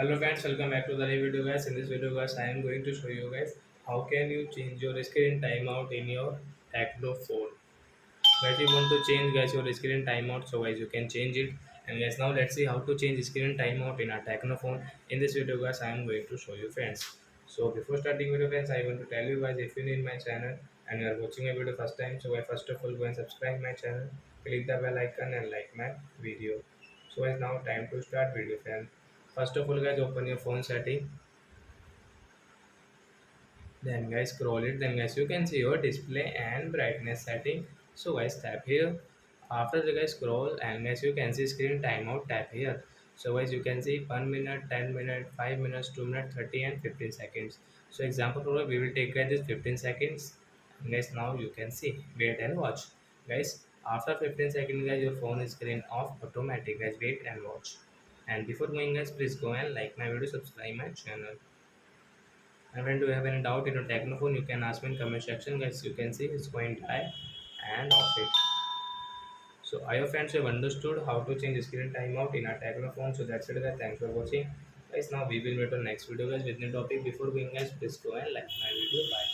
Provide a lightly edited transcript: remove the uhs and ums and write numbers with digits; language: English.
Hello friends, welcome back to the new video guys. In this video guys, I am going to show you guys how can you change your screen timeout in your Tecno phone. Guys, you want to change guys your screen timeout, so guys you can change it. And guys, now let's see how to change screen timeout in our Tecno phone. In this video guys, I am going to show you friends. So before starting video friends, I want to tell you guys if you need my channel and you are watching my video first time, so guys first of all go and subscribe my channel, click the bell icon and like my video. So guys, now time to start video friends. First of all guys, open your phone setting, then guys scroll it, then guys you can see your display and brightness setting. So guys tap here. After the guys scroll and guys you can see screen timeout, tap here. So guys you can see 1 minute, 10 minute, 5 minutes, 2 minutes, 30 and 15 seconds. So example for we will take guys this 15 seconds. And guys now you can see, wait and watch. Guys after 15 seconds guys your phone is screen off automatic. Guys wait and watch. And before going guys, please go and like my video, subscribe my channel. And when do you have any doubt in your Technophone, you can ask me in comment section. Guys, you can see it's going to die and off it. So I hope friends you have understood how to change screen timeout in our Technophone. So that's it guys. Thanks for watching. Guys, now we will meet on next video guys with new topic. Before going guys, please go and like my video. Bye.